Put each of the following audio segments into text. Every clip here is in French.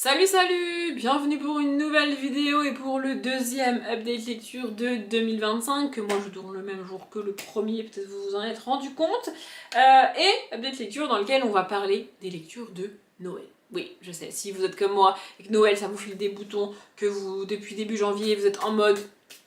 Salut salut, bienvenue pour une nouvelle vidéo et pour le deuxième update lecture de 2025 que moi je tourne le même jour que le premier, peut-être vous vous en êtes rendu compte, et update lecture dans lequel on va parler des lectures de Noël. Oui, je sais, si vous êtes comme moi et que Noël ça vous file des boutons, que vous depuis début janvier vous êtes en mode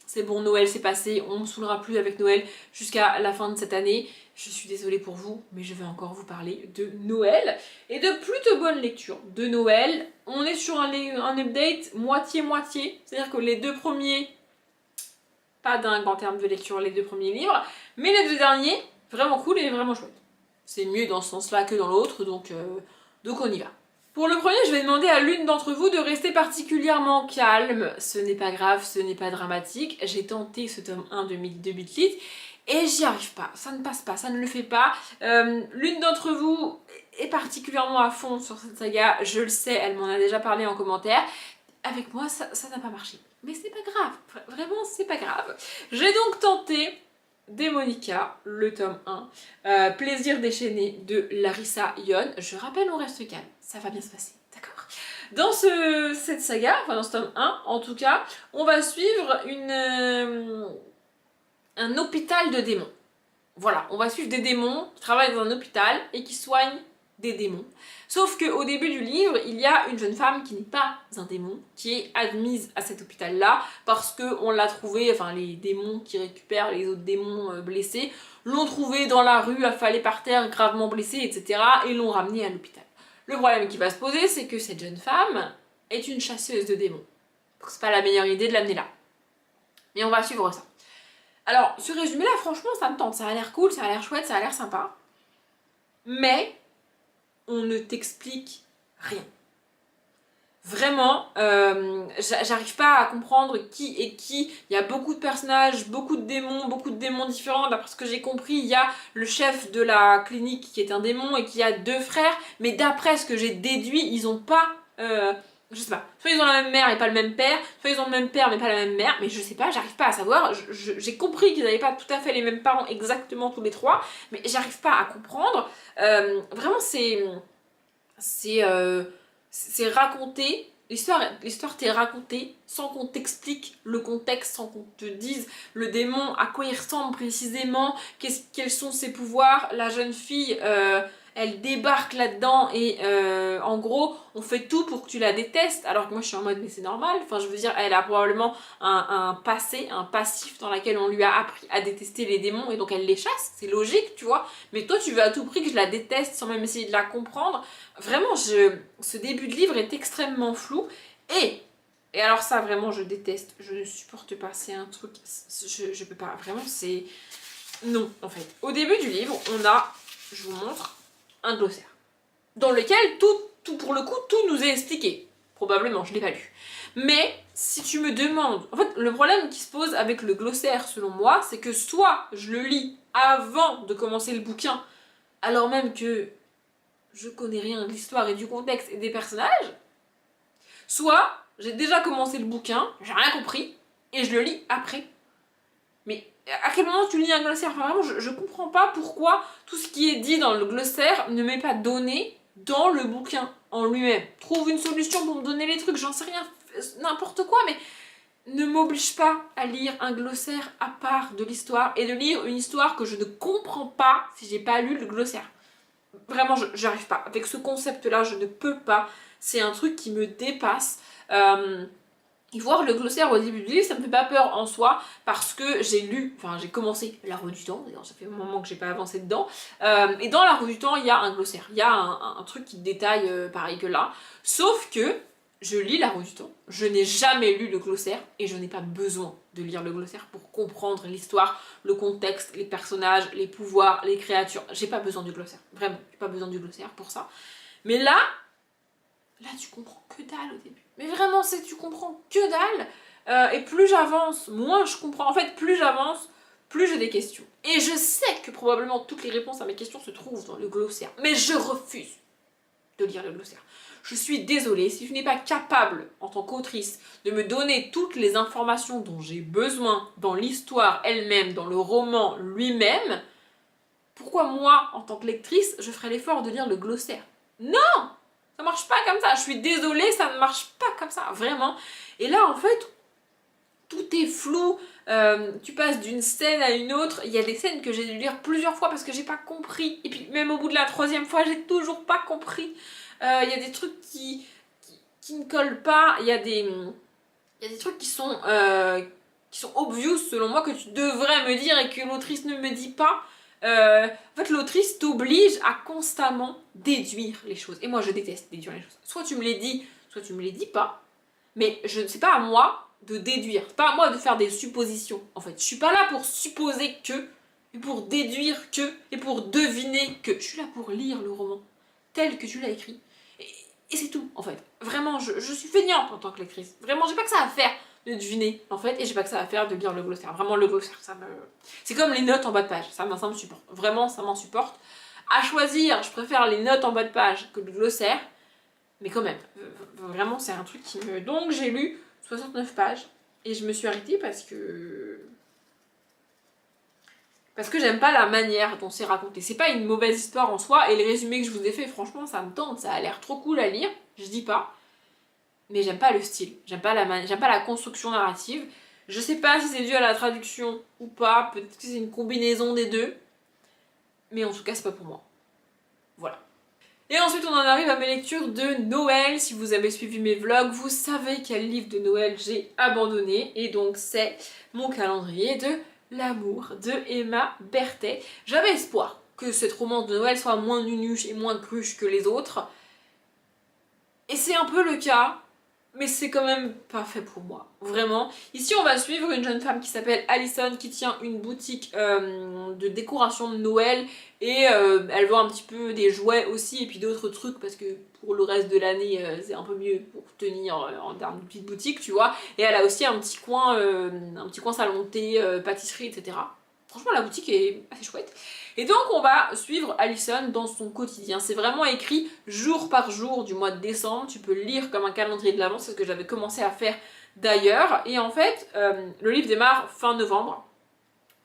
c'est bon, Noël c'est passé, on ne me saoulera plus avec Noël jusqu'à la fin de cette année. Je suis désolée pour vous, mais je vais encore vous parler de Noël et de plutôt bonnes lectures de Noël. On est sur un update moitié-moitié, c'est-à-dire que les deux premiers, pas dingue en termes de lecture, les deux premiers livres, mais les deux derniers, vraiment cool et vraiment chouette. C'est mieux dans ce sens-là que dans l'autre, donc on y va. Pour le premier, je vais demander à l'une d'entre vous de rester particulièrement calme. Ce n'est pas grave, ce n'est pas dramatique. J'ai tenté ce tome 1 de Bitlit et j'y arrive pas. Ça ne passe pas, ça ne le fait pas. L'une d'entre vous est particulièrement à fond sur cette saga, je le sais, elle m'en a déjà parlé en commentaire. Avec moi, ça n'a pas marché. Mais c'est pas grave, vraiment, c'est pas grave. J'ai donc tenté Démonica, le tome 1, Plaisir déchaîné de Larissa Yon. Je rappelle, on reste calme, ça va bien se passer, d'accord? Dans cette saga, enfin dans ce tome 1 en tout cas, on va suivre un hôpital de démons. Voilà, on va suivre des démons qui travaillent dans un hôpital et qui soignent des démons. Sauf qu'au début du livre, il y a une jeune femme qui n'est pas un démon, qui est admise à cet hôpital-là parce qu'on l'a trouvée, enfin les démons qui récupèrent les autres démons blessés, l'ont trouvée dans la rue, affalée par terre, gravement blessée, etc. et l'ont ramenée à l'hôpital. Le problème qui va se poser, c'est que cette jeune femme est une chasseuse de démons. Donc c'est pas la meilleure idée de l'amener là. Mais on va suivre ça. Alors, ce résumé-là, franchement, ça me tente. Ça a l'air cool, ça a l'air chouette, ça a l'air sympa. Mais, on ne t'explique rien. Vraiment, j'arrive pas à comprendre qui est qui. Il y a beaucoup de personnages, beaucoup de démons différents. D'après ce que j'ai compris, il y a le chef de la clinique qui est un démon et qui a deux frères. Mais d'après ce que j'ai déduit, ils ont pas... je sais pas, soit ils ont la même mère et pas le même père, soit ils ont le même père mais pas la même mère, mais je sais pas, j'arrive pas à savoir. J'ai compris qu'ils n'avaient pas tout à fait les mêmes parents exactement tous les trois, mais j'arrive pas à comprendre. Vraiment, c'est raconté, l'histoire t'est racontée sans qu'on t'explique le contexte, sans qu'on te dise le démon, à quoi il ressemble précisément, quels sont ses pouvoirs. La jeune fille, elle débarque là-dedans et en gros, on fait tout pour que tu la détestes, alors que moi je suis en mode mais c'est normal, enfin je veux dire, elle a probablement un passé, un passif dans lequel on lui a appris à détester les démons et donc elle les chasse, c'est logique, tu vois, mais toi tu veux à tout prix que je la déteste sans même essayer de la comprendre. Vraiment, ce début de livre est extrêmement flou et alors ça vraiment je déteste, je ne supporte pas, c'est un truc, je peux pas, vraiment c'est... Non, en fait. Au début du livre, on a, je vous montre, un glossaire dans lequel tout pour le coup, tout nous est expliqué. Probablement, je l'ai pas lu. Mais si tu me demandes... En fait, le problème qui se pose avec le glossaire, selon moi, c'est que soit je le lis avant de commencer le bouquin, alors même que je connais rien de l'histoire et du contexte et des personnages, soit j'ai déjà commencé le bouquin, j'ai rien compris, et je le lis après. Mais à quel moment tu lis un glossaire? Enfin vraiment, je comprends pas pourquoi tout ce qui est dit dans le glossaire ne m'est pas donné dans le bouquin en lui-même. Trouve une solution pour me donner les trucs, j'en sais rien, n'importe quoi, mais ne m'oblige pas à lire un glossaire à part de l'histoire et de lire une histoire que je ne comprends pas si j'ai pas lu le glossaire. Vraiment, j'arrive pas. Avec ce concept-là, je ne peux pas. C'est un truc qui me dépasse. Et voir le glossaire au début du livre, ça me fait pas peur en soi, parce que j'ai commencé La Roue du Temps, d'ailleurs ça fait un moment que j'ai pas avancé dedans, et dans La Roue du Temps, il y a un glossaire, il y a un truc qui détaille pareil que là, sauf que je lis La Roue du Temps, je n'ai jamais lu le glossaire, et je n'ai pas besoin de lire le glossaire pour comprendre l'histoire, le contexte, les personnages, les pouvoirs, les créatures, j'ai pas besoin du glossaire, vraiment, j'ai pas besoin du glossaire pour ça. Mais là tu comprends que dalle au début. Mais vraiment, tu comprends que dalle. Et plus j'avance, moins je comprends. En fait, plus j'avance, plus j'ai des questions. Et je sais que probablement toutes les réponses à mes questions se trouvent dans le glossaire. Mais je refuse de lire le glossaire. Je suis désolée, si tu n'es pas capable, en tant qu'autrice, de me donner toutes les informations dont j'ai besoin dans l'histoire elle-même, dans le roman lui-même, pourquoi moi, en tant que lectrice, je ferais l'effort de lire le glossaire? Non! Ça marche pas comme ça, je suis désolée, ça ne marche pas comme ça, vraiment. Et là, en fait, tout est flou, tu passes d'une scène à une autre. Il y a des scènes que j'ai dû lire plusieurs fois parce que j'ai pas compris. Et puis même au bout de la troisième fois, j'ai toujours pas compris. Il y a des trucs qui ne collent pas. Il y a des trucs qui sont obvious selon moi que tu devrais me dire et que l'autrice ne me dit pas. En fait, l'autrice t'oblige à constamment déduire les choses. Et moi, je déteste déduire les choses. Soit tu me les dis, soit tu me les dis pas. Mais c'est pas à moi de déduire. C'est pas à moi de faire des suppositions. En fait, je suis pas là pour supposer que, et pour déduire que, et pour deviner que. Je suis là pour lire le roman tel que tu l'as écrit. Et c'est tout, en fait. Vraiment, je suis feignante en tant que lectrice. Vraiment, j'ai pas que ça à faire de deviner, en fait, et j'ai pas que ça à faire de lire le glossaire. Vraiment, le glossaire, ça me... C'est comme les notes en bas de page, ça me supporte. Vraiment, ça m'en supporte. À choisir, je préfère les notes en bas de page que le glossaire, mais quand même, vraiment, c'est un truc qui me... Donc, j'ai lu 69 pages, et je me suis arrêtée parce que j'aime pas la manière dont c'est raconté. C'est pas une mauvaise histoire en soi, et le résumé que je vous ai fait, franchement, ça me tente, ça a l'air trop cool à lire, je dis pas. Mais j'aime pas le style, j'aime pas la construction narrative. Je sais pas si c'est dû à la traduction ou pas, peut-être que c'est une combinaison des deux. Mais en tout cas, c'est pas pour moi. Voilà. Et ensuite, on en arrive à mes lectures de Noël. Si vous avez suivi mes vlogs, vous savez quel livre de Noël j'ai abandonné. Et donc, c'est mon calendrier de l'amour de Emma Berthet. J'avais espoir que cette romance de Noël soit moins nunuche et moins cruche que les autres. Et c'est un peu le cas, mais c'est quand même pas fait pour moi, vraiment. Ici, on va suivre une jeune femme qui s'appelle Alison, qui tient une boutique de décoration de Noël, et elle vend un petit peu des jouets aussi, et puis d'autres trucs, parce que pour le reste de l'année, c'est un peu mieux pour tenir en termes de petite boutique, tu vois. Et elle a aussi un petit coin salon de thé, pâtisserie, etc. Franchement, la boutique est assez chouette. Et donc, on va suivre Alison dans son quotidien. C'est vraiment écrit jour par jour du mois de décembre. Tu peux le lire comme un calendrier de l'avant, c'est ce que j'avais commencé à faire d'ailleurs. Et en fait, le livre démarre fin novembre.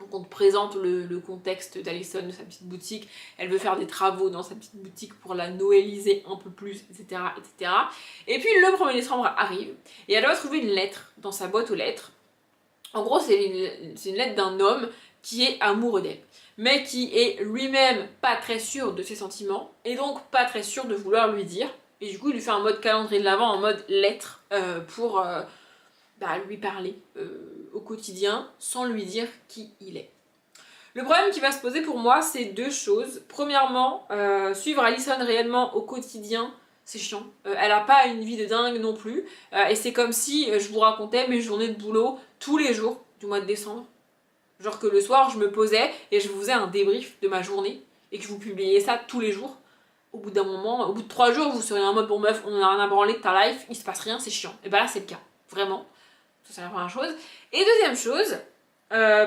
Donc, on te présente le contexte d'Alison, de sa petite boutique. Elle veut faire des travaux dans sa petite boutique pour la noëliser un peu plus, etc., etc. Et puis, le 1er décembre arrive et elle va trouver une lettre dans sa boîte aux lettres. En gros, c'est une lettre d'un homme qui est amoureux d'elle, mais qui est lui-même pas très sûr de ses sentiments, et donc pas très sûr de vouloir lui dire. Et du coup, il lui fait un mode calendrier de l'avant, en mode lettre, pour lui parler au quotidien, sans lui dire qui il est. Le problème qui va se poser pour moi, c'est deux choses. Premièrement, suivre Alison réellement au quotidien, c'est chiant. Elle a pas une vie de dingue non plus. Et c'est comme si je vous racontais mes journées de boulot tous les jours du mois de décembre. Genre que le soir, je me posais et je vous faisais un débrief de ma journée et que je vous publiais ça tous les jours. Au bout d'un moment, au bout de 3 jours, vous seriez en mode bon meuf, on en a rien à branler de ta life, il se passe rien, c'est chiant. Et bah là, c'est le cas. Vraiment. Ça, c'est la première chose. Et deuxième chose,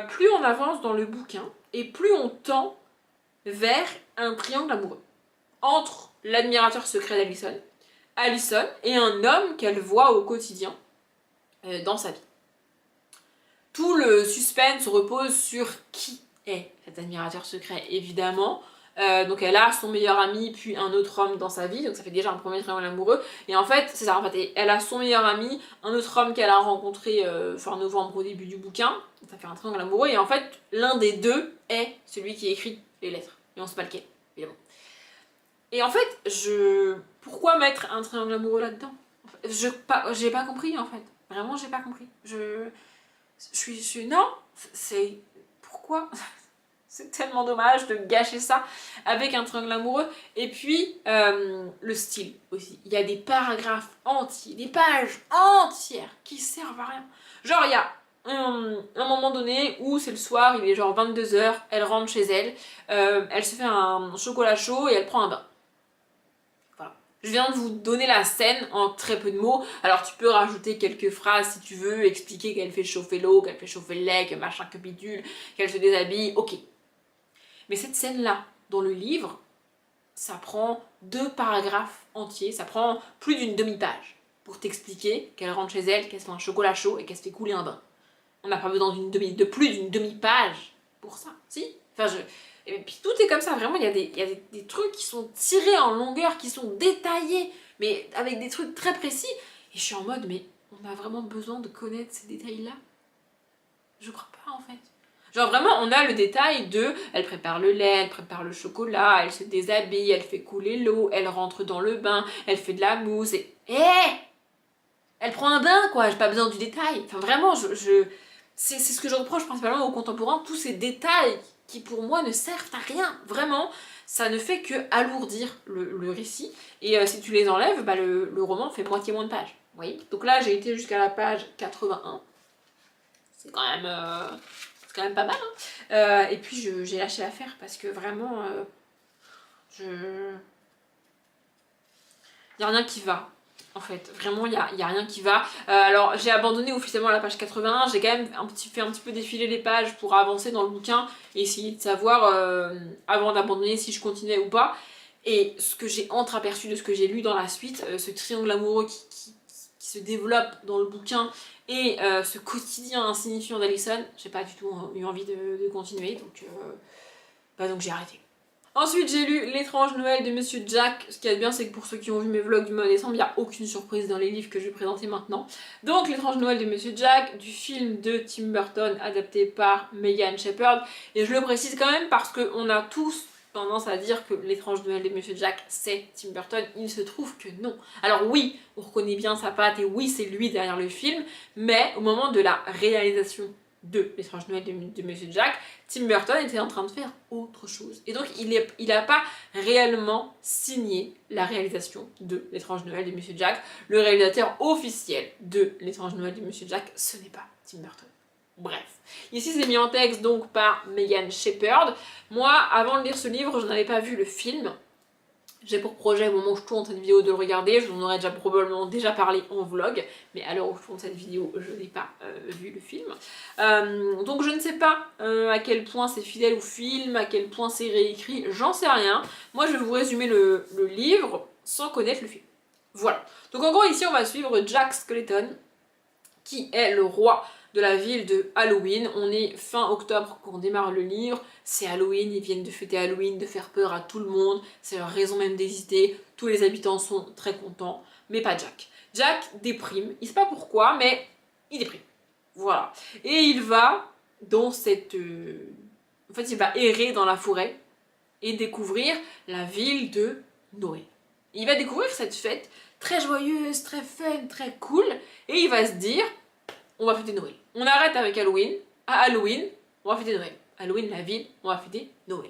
plus on avance dans le bouquin et plus on tend vers un triangle amoureux entre l'admirateur secret d'Alison, Alison et un homme qu'elle voit au quotidien dans sa vie. Tout le suspense repose sur qui est cet admirateur secret, évidemment. Donc elle a son meilleur ami puis un autre homme dans sa vie, donc ça fait déjà un premier triangle amoureux. Et en fait, c'est ça, en fait, elle a son meilleur ami, un autre homme qu'elle a rencontré fin novembre au début du bouquin, ça fait un triangle amoureux, et en fait, l'un des deux est celui qui écrit les lettres. Et on sait pas lequel, évidemment. Et en fait, pourquoi mettre un triangle amoureux là-dedans? J'ai pas compris, en fait. Vraiment, j'ai pas compris. Je suis... Non, c'est... Pourquoi? C'est tellement dommage de gâcher ça avec un triangle amoureux. Et puis, le style aussi. Il y a des paragraphes entiers, des pages entières qui servent à rien. Genre, il y a un moment donné où c'est le soir, il est genre 22h, elle rentre chez elle, elle se fait un chocolat chaud et elle prend un bain. Voilà. Je viens de vous donner la scène en très peu de mots. Alors tu peux rajouter quelques phrases si tu veux, expliquer qu'elle fait chauffer l'eau, qu'elle fait chauffer le lait, que machin, que bidule, qu'elle se déshabille, ok. Mais cette scène-là, dans le livre, ça prend 2 paragraphes entiers, ça prend plus d'une demi-page pour t'expliquer qu'elle rentre chez elle, qu'elle se fait un chocolat chaud et qu'elle se fait couler un bain. On n'a pas besoin de plus d'une demi-page pour ça, si? Enfin, et puis tout est comme ça, vraiment, il y a des trucs qui sont tirés en longueur, qui sont détaillés, mais avec des trucs très précis. Et je suis en mode, mais on a vraiment besoin de connaître ces détails-là? Je crois pas en fait. Genre vraiment, on a le détail de, elle prépare le lait, elle prépare le chocolat, elle se déshabille, elle fait couler l'eau, elle rentre dans le bain, elle fait de la mousse et... elle prend un bain quoi, j'ai pas besoin du détail. Enfin vraiment, c'est ce que je reproche principalement aux contemporains, tous ces détails qui pour moi ne servent à rien. Vraiment, ça ne fait que alourdir le récit. Et si tu les enlèves, bah, le roman fait moitié moins de pages. Vous voyez? Donc là, j'ai été jusqu'à la page 81. C'est quand même pas mal. Hein. Et puis j'ai lâché l'affaire parce que vraiment, il n'y a rien qui va. En fait, vraiment, il y a rien qui va. Alors, j'ai abandonné officiellement la page 81. J'ai quand même fait un petit peu défiler les pages pour avancer dans le bouquin et essayer de savoir, avant d'abandonner, si je continuais ou pas. Et ce que j'ai entreaperçu de ce que j'ai lu dans la suite, ce triangle amoureux qui se développe dans le bouquin et ce quotidien insignifiant d'Alison, j'ai pas du tout eu envie de continuer, donc j'ai arrêté. Ensuite, j'ai lu L'étrange Noël de Monsieur Jack. Ce qui est bien, c'est que pour ceux qui ont vu mes vlogs du mois de décembre, il n'y a aucune surprise dans les livres que je vais présenter maintenant. Donc, L'étrange Noël de Monsieur Jack, du film de Tim Burton, adapté par Megan Shepherd. Et je le précise quand même parce qu'on a tous tendance à dire que L'étrange Noël de Monsieur Jack, c'est Tim Burton. Il se trouve que non. Alors oui, on reconnaît bien sa patte et oui, c'est lui derrière le film, mais au moment de la réalisation de L'étrange Noël de Monsieur Jack, Tim Burton était en train de faire autre chose. Et donc il n'a pas réellement signé la réalisation de L'étrange Noël de Monsieur Jack. Le réalisateur officiel de L'étrange Noël de Monsieur Jack, ce n'est pas Tim Burton. Bref. Ici c'est mis en texte donc par Megan Shepherd. Moi, avant de lire ce livre, je n'avais pas vu le film. J'ai pour projet au moment où je tourne cette vidéo de le regarder, je vous en aurais probablement déjà parlé en vlog, mais à l'heure où je tourne cette vidéo, je n'ai pas vu le film. Donc je ne sais pas à quel point c'est fidèle au film, à quel point c'est réécrit, j'en sais rien. Moi je vais vous résumer le livre sans connaître le film. Voilà. Donc en gros ici on va suivre Jack Skellington, qui est le roi de la ville de Halloween. On est fin octobre quand on démarre le livre, c'est Halloween, ils viennent de fêter Halloween, de faire peur à tout le monde, c'est leur raison même d'hésiter, tous les habitants sont très contents, mais pas Jack. Jack déprime, il sait pas pourquoi, mais il déprime. Voilà. Et il va dans cette... En fait, il va errer dans la forêt et découvrir la ville de Noé. Il va découvrir cette fête très joyeuse, très fun, très cool, et il va se dire, on va fêter Noël. On arrête avec Halloween, à Halloween, on va fêter Noël. Halloween, la ville, on va fêter Noël.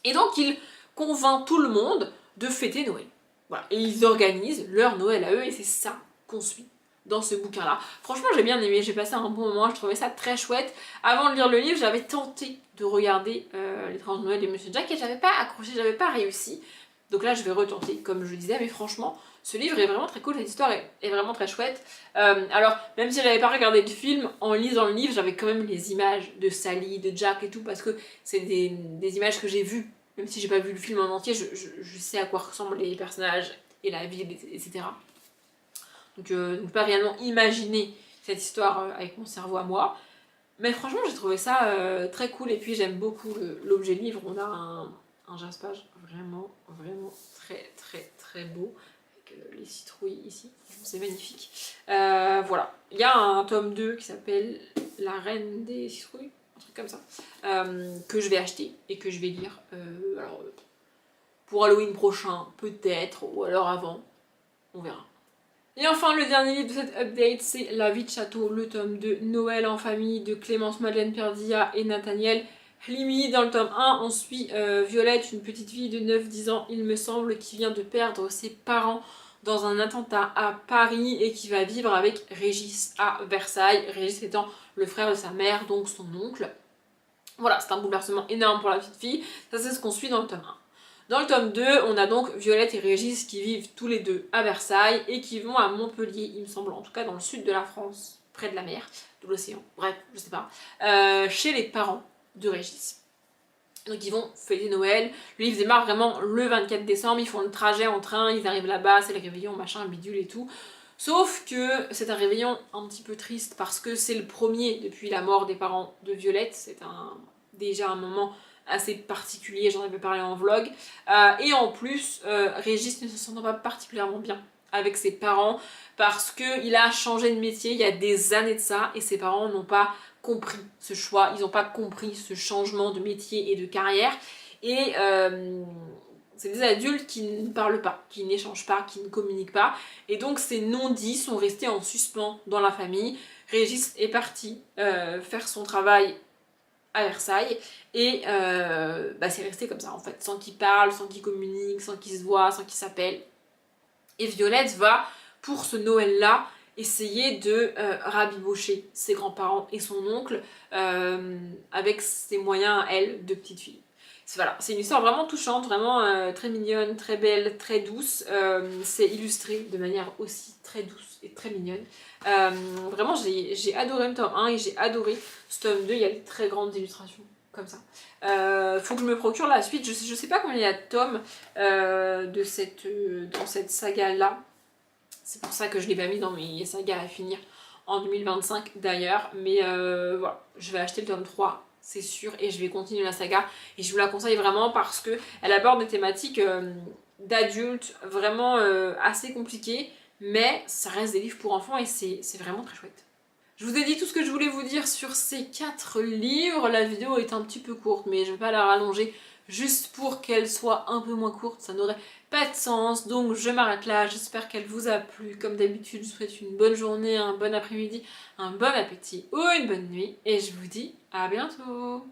Et donc il convainc tout le monde de fêter Noël. Voilà. Et ils organisent leur Noël à eux, et c'est ça qu'on suit dans ce bouquin-là. Franchement, j'ai bien aimé, j'ai passé un bon moment, je trouvais ça très chouette. Avant de lire le livre, j'avais tenté de regarder L'étrange Noël de Monsieur Jack et j'avais pas accroché, j'avais pas réussi. Donc là, je vais retenter, comme je le disais, mais franchement, ce livre est vraiment très cool, cette histoire est vraiment très chouette. Alors, même si j'avais pas regardé le film, en lisant le livre, j'avais quand même les images de Sally, de Jack et tout, parce que c'est des images que j'ai vues. Même si j'ai pas vu le film en entier, je sais à quoi ressemblent les personnages et la ville, etc. Donc pas réellement imaginer cette histoire avec mon cerveau à moi. Mais franchement, j'ai trouvé ça très cool, et puis j'aime beaucoup l'objet livre. On a un jaspage vraiment très très très beau. Les citrouilles ici, c'est magnifique. Voilà, il y a un tome 2 qui s'appelle La Reine des Citrouilles, un truc comme ça, que je vais acheter et que je vais lire alors, pour Halloween prochain, peut-être, ou alors avant, on verra. Et enfin, le dernier livre de cette update, c'est La vie de château, le tome de Noël en famille de Clémence Madeleine Perdia et Nathaniel Halimi. Dans le tome 1, on suit Violette, une petite fille de 9-10 ans, il me semble, qui vient de perdre ses parents dans un attentat à Paris et qui va vivre avec Régis à Versailles, Régis étant le frère de sa mère, donc son oncle. Voilà, c'est un bouleversement énorme pour la petite fille, ça c'est ce qu'on suit dans le tome 1. Dans le tome 2, on a donc Violette et Régis qui vivent tous les deux à Versailles et qui vont à Montpellier, il me semble, en tout cas dans le sud de la France, près de la mer, de l'océan, bref, je sais pas, chez les parents de Régis. Donc ils vont fêter Noël, le livre démarre vraiment le 24 décembre, ils font le trajet en train, ils arrivent là-bas, c'est le réveillon, machin, bidule et tout. Sauf que c'est un réveillon un petit peu triste parce que c'est le premier depuis la mort des parents de Violette, c'est déjà un moment assez particulier, j'en avais parlé en vlog. Et en plus, Régis ne se sentant pas particulièrement bien avec ses parents parce qu'il a changé de métier il y a des années de ça et ses parents n'ont pas compris ce choix, ils n'ont pas compris ce changement de métier et de carrière. Et c'est des adultes qui ne parlent pas, qui n'échangent pas, qui ne communiquent pas. Et donc ces non-dits sont restés en suspens dans la famille. Régis est parti faire son travail à Versailles et c'est resté comme ça en fait, sans qu'il parle, sans qu'il communique, sans qu'il se voit, sans qu'il s'appelle. Et Violette va, pour ce Noël-là, essayer de rabibocher ses grands-parents et son oncle avec ses moyens à elle de petite fille. Voilà, c'est une histoire vraiment touchante, vraiment très mignonne, très belle, très douce. C'est illustré de manière aussi très douce et très mignonne. Vraiment, j'ai adoré le tome 1 et j'ai adoré ce tome 2. Il y a des très grandes illustrations comme ça. Faut que je me procure la suite. Je sais pas combien il y a de tomes dans cette saga-là. C'est pour ça que je l'ai pas mis dans mes sagas à finir en 2025 d'ailleurs. Mais voilà, je vais acheter le tome 3. C'est sûr, et je vais continuer la saga et je vous la conseille vraiment parce que elle aborde des thématiques d'adultes vraiment assez compliquées, mais ça reste des livres pour enfants et c'est vraiment très chouette. Je vous ai dit tout ce que je voulais vous dire sur ces 4 livres. La vidéo est un petit peu courte, mais je vais pas la rallonger juste pour qu'elle soit un peu moins courte, ça n'aurait pas de sens, donc je m'arrête là. J'espère qu'elle vous a plu. Comme d'habitude, je vous souhaite une bonne journée, un bon après-midi, un bon appétit ou une bonne nuit, et je vous dis à bientôt.